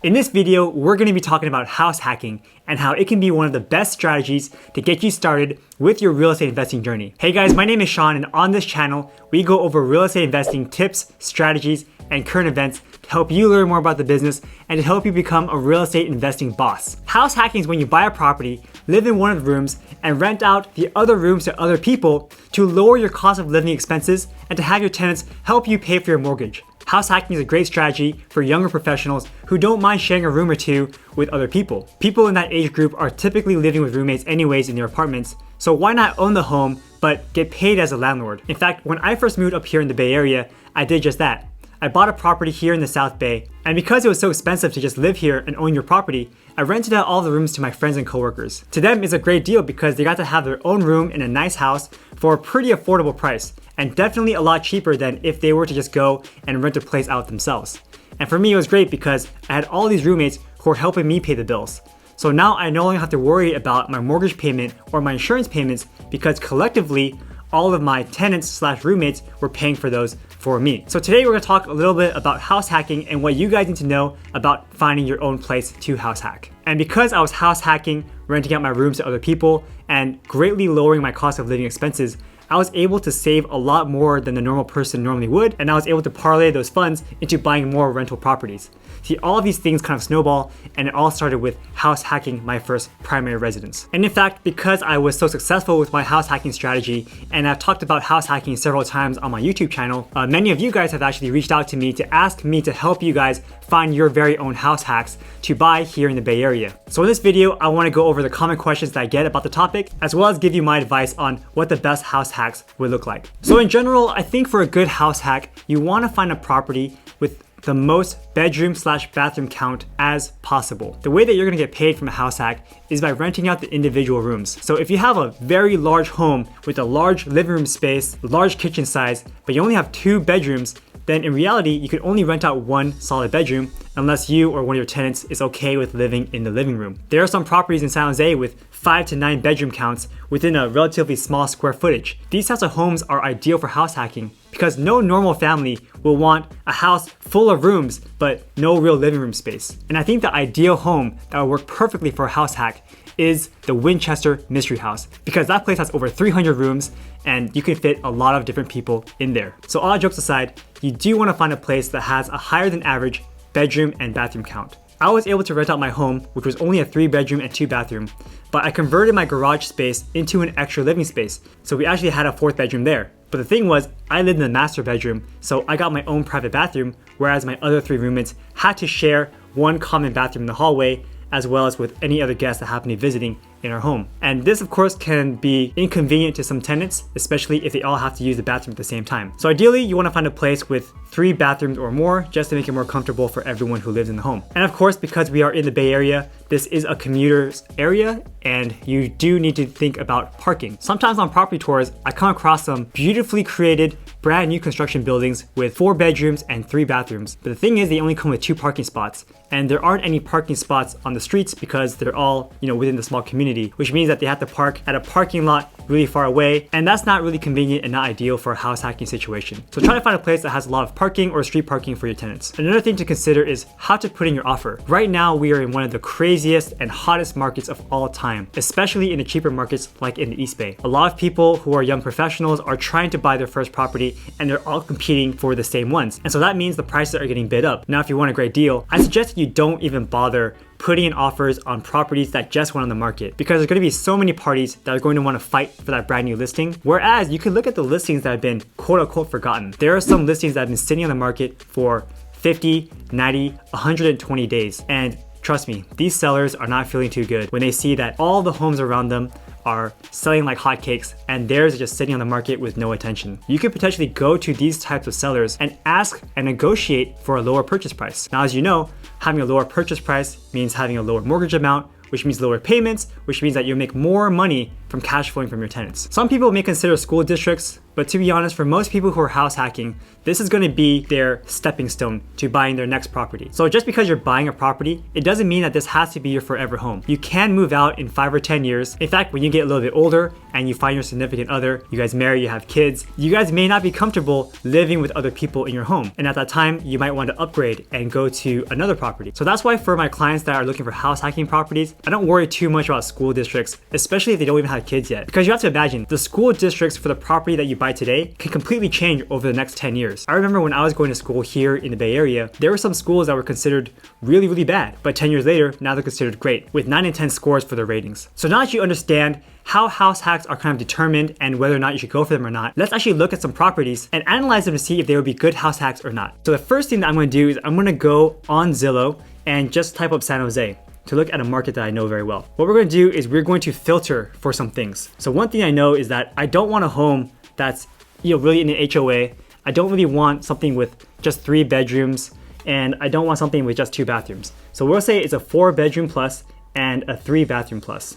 In this video, we're going to be talking about house hacking and how it can be one of the best strategies to get you started with your real estate investing journey. Hey guys, my name is Sean, and on this channel, we go over real estate investing tips, strategies, and current events to help you learn more about the business and to help you become a real estate investing boss. House hacking is when you buy a property, live in one of the rooms, and rent out the other rooms to other people to lower your cost of living expenses and to have your tenants help you pay for your mortgage. House hacking is a great strategy for younger professionals who don't mind sharing a room or two with other people. People in that age group are typically living with roommates anyways in their apartments, so why not own the home but get paid as a landlord? In fact, when I first moved up here in the Bay Area, I did just that. I bought a property here in the South Bay, and because it was so expensive to just live here and own your property, I rented out all the rooms to my friends and coworkers. To them, it's a great deal because they got to have their own room in a nice house for a pretty affordable price, and definitely a lot cheaper than if they were to just go and rent a place out themselves. And for me, it was great because I had all these roommates who were helping me pay the bills. So now I no longer have to worry about my mortgage payment or my insurance payments because collectively, all of my tenants / roommates were paying for those for me. So today we're gonna talk a little bit about house hacking and what you guys need to know about finding your own place to house hack. And because I was house hacking, renting out my rooms to other people, and greatly lowering my cost of living expenses, I was able to save a lot more than the normal person normally would, and I was able to parlay those funds into buying more rental properties. See, all of these things kind of snowball, and it all started with house hacking my first primary residence. And in fact, because I was so successful with my house hacking strategy, and I've talked about house hacking several times on my YouTube channel, many of you guys have actually reached out to me to ask me to help you guys find your very own house hacks to buy here in the Bay Area. So in this video, I want to go over the common questions that I get about the topic, as well as give you my advice on what the best house hacks would look like. So in general, I think for a good house hack, you want to find a property with the most bedroom / bathroom count as possible. The way that you're gonna get paid from a house hack is by renting out the individual rooms. So if you have a very large home with a large living room space, large kitchen size, but you only have 2 bedrooms, then in reality, you can only rent out 1 solid bedroom unless you or one of your tenants is okay with living in the living room. There are some properties in San Jose with 5 to 9 bedroom counts within a relatively small square footage. These types of homes are ideal for house hacking because no normal family will want a house full of rooms but no real living room space. And I think the ideal home that will work perfectly for a house hack is the Winchester Mystery House, because that place has over 300 rooms and you can fit a lot of different people in there. So all jokes aside, you do want to find a place that has a higher than average bedroom and bathroom count. I was able to rent out my home, which was only a 3 bedroom and 2 bathroom, but I converted my garage space into an extra living space. So we actually had a 4th bedroom there. But the thing was, I lived in the master bedroom, so I got my own private bathroom, whereas my other 3 roommates had to share one common bathroom in the hallway, as well as with any other guests that happen to be visiting in our home. And this of course can be inconvenient to some tenants, especially if they all have to use the bathroom at the same time. So ideally you want to find a place with 3 bathrooms or more just to make it more comfortable for everyone who lives in the home. And of course, because we are in the Bay Area, this is a commuter's area and you do need to think about parking. Sometimes on property tours, I come across some beautifully created brand new construction buildings with 4 bedrooms and 3 bathrooms. But the thing is, they only come with 2 parking spots, and there aren't any parking spots on the streets because they're all, within the small community, which means that they have to park at a parking lot really far away, and that's not really convenient and not ideal for a house hacking situation. So try to find a place that has a lot of parking or street parking for your tenants. Another thing to consider is how to put in your offer. Right now, we are in one of the craziest and hottest markets of all time, especially in the cheaper markets like in the East Bay. A lot of people who are young professionals are trying to buy their first property and they're all competing for the same ones. And so that means the prices are getting bid up. Now, if you want a great deal, I suggest that you don't even bother putting in offers on properties that just went on the market, because there's going to be so many parties that are going to want to fight for that brand new listing. Whereas you can look at the listings that have been quote unquote forgotten. There are some listings that have been sitting on the market for 50, 90, 120 days. And trust me, these sellers are not feeling too good when they see that all the homes around them are selling like hotcakes and theirs are just sitting on the market with no attention. You could potentially go to these types of sellers and ask and negotiate for a lower purchase price. Now, as you know, having a lower purchase price means having a lower mortgage amount, which means lower payments, which means that you'll make more money from cash flowing from your tenants. Some people may consider school districts, but to be honest, for most people who are house hacking, this is going to be their stepping stone to buying their next property. So just because you're buying a property, it doesn't mean that this has to be your forever home. You can move out in 5 or 10 years. In fact, when you get a little bit older and you find your significant other, you guys marry, you have kids, you guys may not be comfortable living with other people in your home. And at that time, you might want to upgrade and go to another property. So that's why for my clients that are looking for house hacking properties, I don't worry too much about school districts, especially if they don't even have kids yet. Because you have to imagine, the school districts for the property that you buy today can completely change over the next 10 years. I remember when I was going to school here in the Bay Area, there were some schools that were considered really, really bad, but 10 years later, now they're considered great, with 9 and 10 scores for their ratings. So now that you understand how house hacks are kind of determined and whether or not you should go for them or not, let's actually look at some properties and analyze them to see if they would be good house hacks or not. So the first thing that I'm going to do is I'm going to go on Zillow and just type up San Jose to look at a market that I know very well. What we're going to do is we're going to filter for some things. So one thing I know is that I don't want a home that's really in an HOA. I don't really want something with just 3 bedrooms, and I don't want something with just 2 bathrooms. So we'll say it's a 4 bedroom plus and a 3 bathroom plus.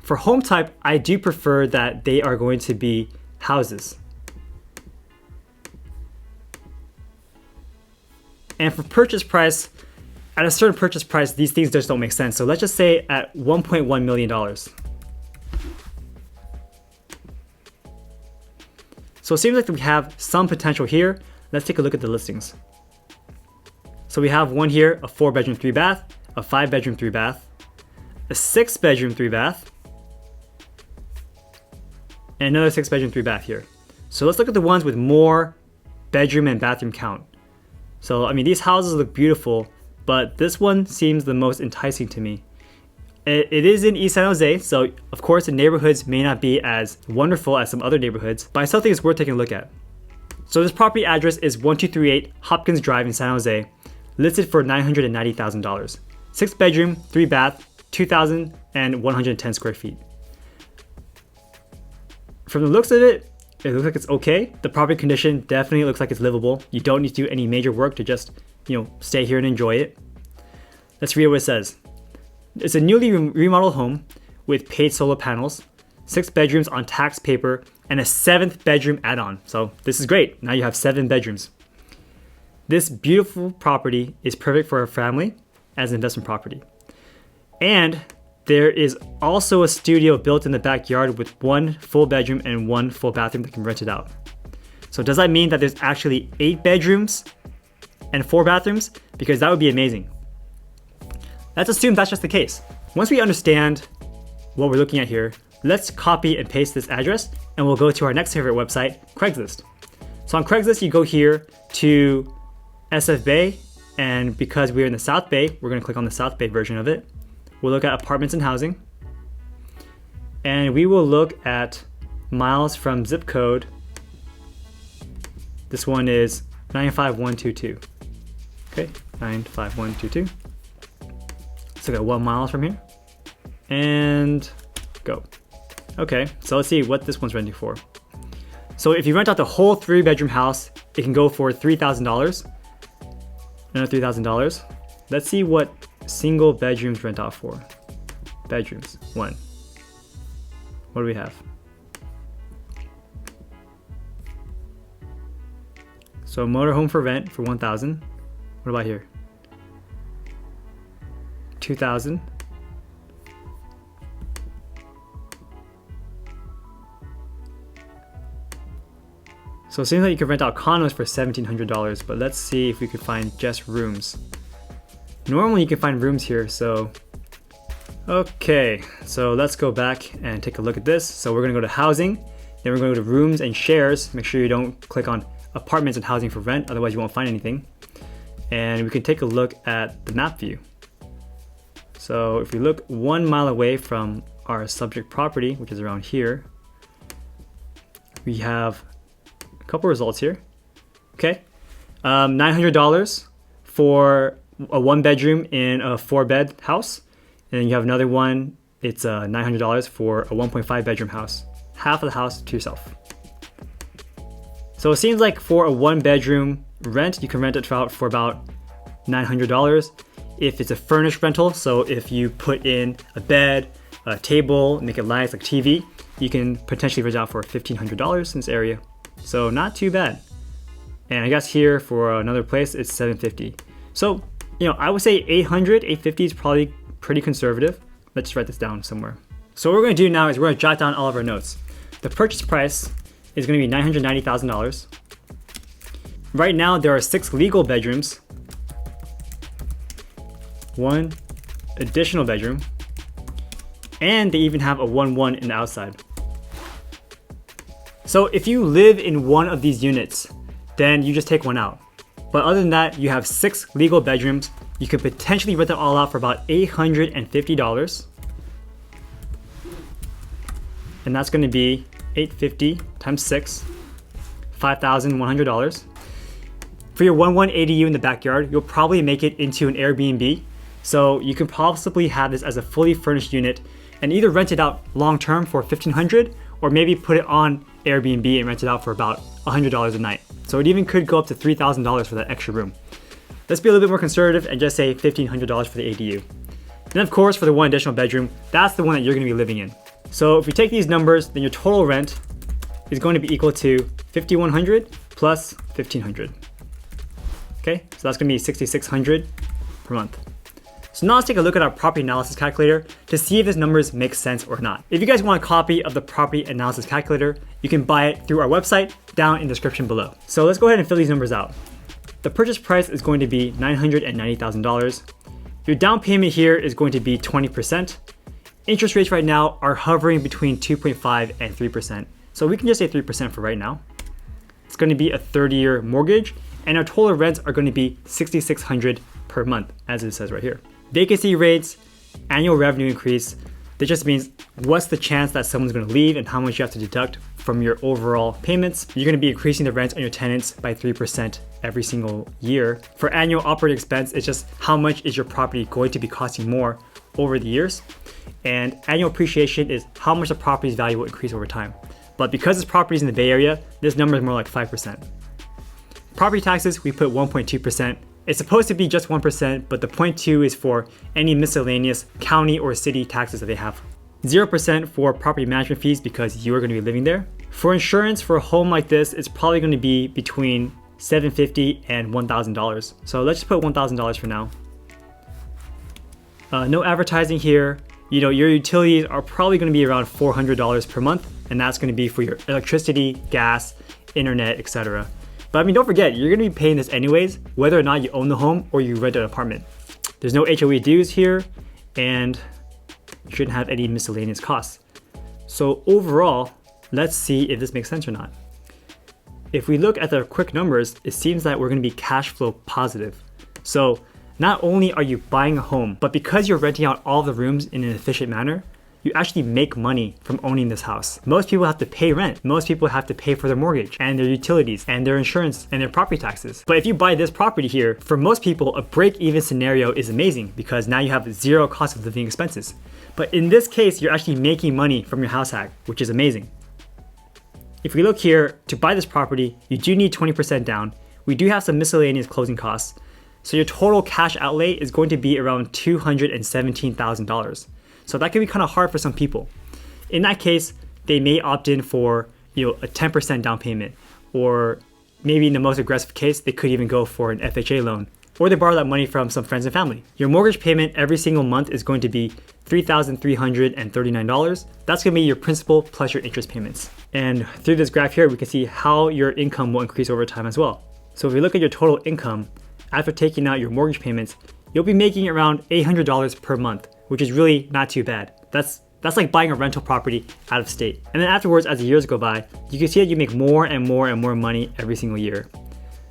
For home type, I do prefer that they are going to be houses. And for purchase price, at a certain purchase price, these things just don't make sense. So let's just say at $1.1 million. So it seems like we have some potential here. Let's take a look at the listings. So we have one here, a 4 bedroom, 3 bath, a 5 bedroom, 3 bath, a 6 bedroom, 3 bath, and another 6 bedroom, 3 bath here. So let's look at the ones with more bedroom and bathroom count. So, I mean, these houses look beautiful, but this one seems the most enticing to me. It is in East San Jose, so of course the neighborhoods may not be as wonderful as some other neighborhoods, but I still think it's worth taking a look at. So this property address is 1238 Hopkins Drive in San Jose, listed for $990,000. 6 bedroom, 3 bath, 2,110 square feet. From the looks of it, it looks like it's okay. The property condition definitely looks like it's livable. You don't need to do any major work to just, stay here and enjoy it. Let's read what it says. It's a newly remodeled home with paid solar panels, 6 bedrooms on tax paper, and a 7th bedroom add-on. So this is great. Now you have 7 bedrooms. This beautiful property is perfect for a family as an investment property. And there is also a studio built in the backyard with 1 full bedroom and 1 full bathroom that can be rented out. So does that mean that there's actually 8 bedrooms and 4 bathrooms? Because that would be amazing. Let's assume that's just the case. Once we understand what we're looking at here, let's copy and paste this address and we'll go to our next favorite website, Craigslist. So on Craigslist, you go here to SF Bay, and because we're in the South Bay, we're gonna click on the South Bay version of it. We'll look at apartments and housing, and we will look at miles from zip code. This one is 95122. Okay, 95122. Let's look at 1 mile from here, and go. Okay, so let's see what this one's renting for. So if you rent out the whole 3 bedroom house, it can go for $3,000. Another $3,000. Let's see what single bedrooms rent out for. Bedrooms, 1. What do we have? So motorhome for rent for 1,000. What about here? 2,000. So it seems like you can rent out condos for $1,700, but let's see if we could find just rooms. Normally you can find rooms here, so okay, so let's go back and take a look at this. So we're gonna go to housing, then we're gonna go to rooms and shares. Make sure you don't click on apartments and housing for rent, otherwise you won't find anything. And we can take a look at the map view. So if we look 1 mile away from our subject property, which is around here, we have a couple results here. Okay, $900 for a 1 bedroom in a 4 bed house. And then you have another one, it's $900 for a 1.5 bedroom house. Half of the house to yourself. So it seems like for a 1 bedroom rent, you can rent it for about $900. If it's a furnished rental, so if you put in a bed, a table, make it nice like TV, you can potentially rent out for $1,500 in this area. So not too bad. And I guess here for another place, it's $750. So, I would say $850 is probably pretty conservative. Let's just write this down somewhere. So what we're gonna do now is we're gonna jot down all of our notes. The purchase price is gonna be $990,000. Right now, there are 6 legal bedrooms, 1 additional bedroom, and they even have a 1-1 in the outside. So if you live in one of these units, then you just take one out. But other than that, you have 6 legal bedrooms. You could potentially rent it all out for about $850. And that's gonna be $850 times 6, $5,100. For your 1-1 ADU in the backyard, you'll probably make it into an Airbnb. So you can possibly have this as a fully furnished unit and either rent it out long-term for $1,500 or maybe put it on Airbnb and rent it out for about $100 a night. So it even could go up to $3,000 for that extra room. Let's be a little bit more conservative and just say $1,500 for the ADU. And of course, for the 1 additional bedroom, that's the one that you're gonna be living in. So if we take these numbers, then your total rent is going to be equal to $5,100 plus $1,500. Okay, so that's gonna be $6,600 per month. So now let's take a look at our property analysis calculator to see if these numbers make sense or not. If you guys want a copy of the property analysis calculator, you can buy it through our website down in the description below. So let's go ahead and fill these numbers out. The purchase price is going to be $990,000. Your down payment here is going to be 20%. Interest rates right now are hovering between 2.5 and 3%. So we can just say 3% for right now. It's going to be a 30-year mortgage, and our total rents are going to be $6,600 per month, as it says right here. Vacancy rates, annual revenue increase, that just means what's the chance that someone's going to leave and how much you have to deduct from your overall payments. You're going to be increasing the rents on your tenants by 3% every single year. For annual operating expense, it's just how much is your property going to be costing more over the years. And annual appreciation is how much the property's value will increase over time. But because this property is in the Bay Area, this number is more like 5%. Property taxes, we put 1.2%. It's supposed to be just 1%, but the 0.2 is for any miscellaneous county or city taxes that they have. 0% for property management fees because you are going to be living there. For insurance for a home like this, it's probably going to be between $750 and $1,000. So let's just put $1,000 for now. No advertising here. Your utilities are probably going to be around $400 per month, and that's going to be for your electricity, gas, internet, etc. But don't forget, you're going to be paying this anyways, whether or not you own the home or you rent an apartment. There's no HOA dues here, and you shouldn't have any miscellaneous costs. So overall, let's see if this makes sense or not. If we look at the quick numbers, it seems that we're going to be cash flow positive. So not only are you buying a home, but because you're renting out all the rooms in an efficient manner, you actually make money from owning this house. Most people have to pay rent. Most people have to pay for their mortgage and their utilities and their insurance and their property taxes. But if you buy this property here, for most people, a break-even scenario is amazing because now you have 0 cost of living expenses. But in this case, you're actually making money from your house hack, which is amazing. If we look here, to buy this property, you do need 20% down. We do have some miscellaneous closing costs. So your total cash outlay is going to be around $217,000. So that can be kind of hard for some people. In that case, they may opt in for a 10% down payment, or maybe in the most aggressive case, they could even go for an FHA loan, or they borrow that money from some friends and family. Your mortgage payment every single month is going to be $3,339. That's going to be your principal plus your interest payments. And through this graph here, we can see how your income will increase over time as well. So if we look at your total income, after taking out your mortgage payments, you'll be making around $800 per month, which is really not too bad. That's like buying a rental property out of state. And then afterwards, as the years go by, you can see that you make more and more and more money every single year.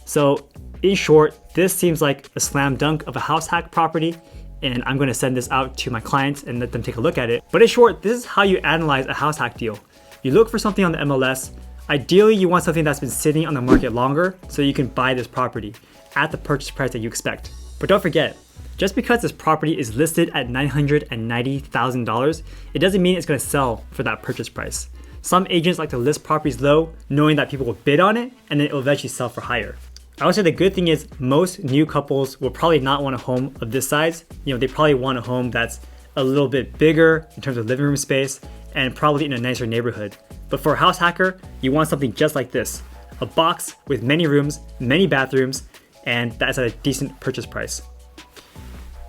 So in short, this seems like a slam dunk of a house hack property, and I'm gonna send this out to my clients and let them take a look at it. But in short, this is how you analyze a house hack deal. You look for something on the MLS. Ideally, you want something that's been sitting on the market longer so you can buy this property at the purchase price that you expect. But don't forget, just because this property is listed at $990,000, it doesn't mean it's gonna sell for that purchase price. Some agents like to list properties low, knowing that people will bid on it, and then it will eventually sell for higher. I would say the good thing is most new couples will probably not want a home of this size. They probably want a home that's a little bit bigger in terms of living room space, and probably in a nicer neighborhood. But for a house hacker, you want something just like this. A box with many rooms, many bathrooms, and that's at a decent purchase price.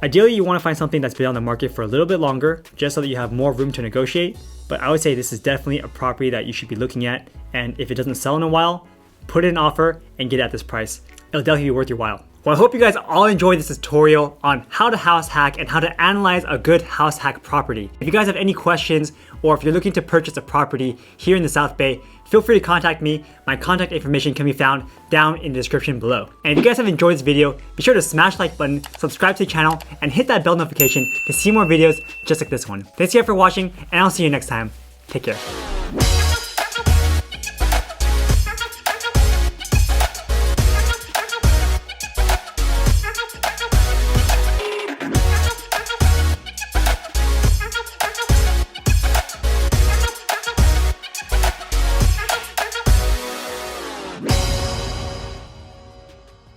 Ideally, you want to find something that's been on the market for a little bit longer, just so that you have more room to negotiate. But I would say this is definitely a property that you should be looking at. And if it doesn't sell in a while, put in an offer and get it at this price. It'll definitely be worth your while. Well, I hope you guys all enjoyed this tutorial on how to house hack and how to analyze a good house hack property. If you guys have any questions, or if you're looking to purchase a property here in the South Bay, feel free to contact me. My contact information can be found down in the description below. And if you guys have enjoyed this video, be sure to smash the like button, subscribe to the channel, and hit that bell notification to see more videos just like this one. Thanks again for watching, and I'll see you next time. Take care.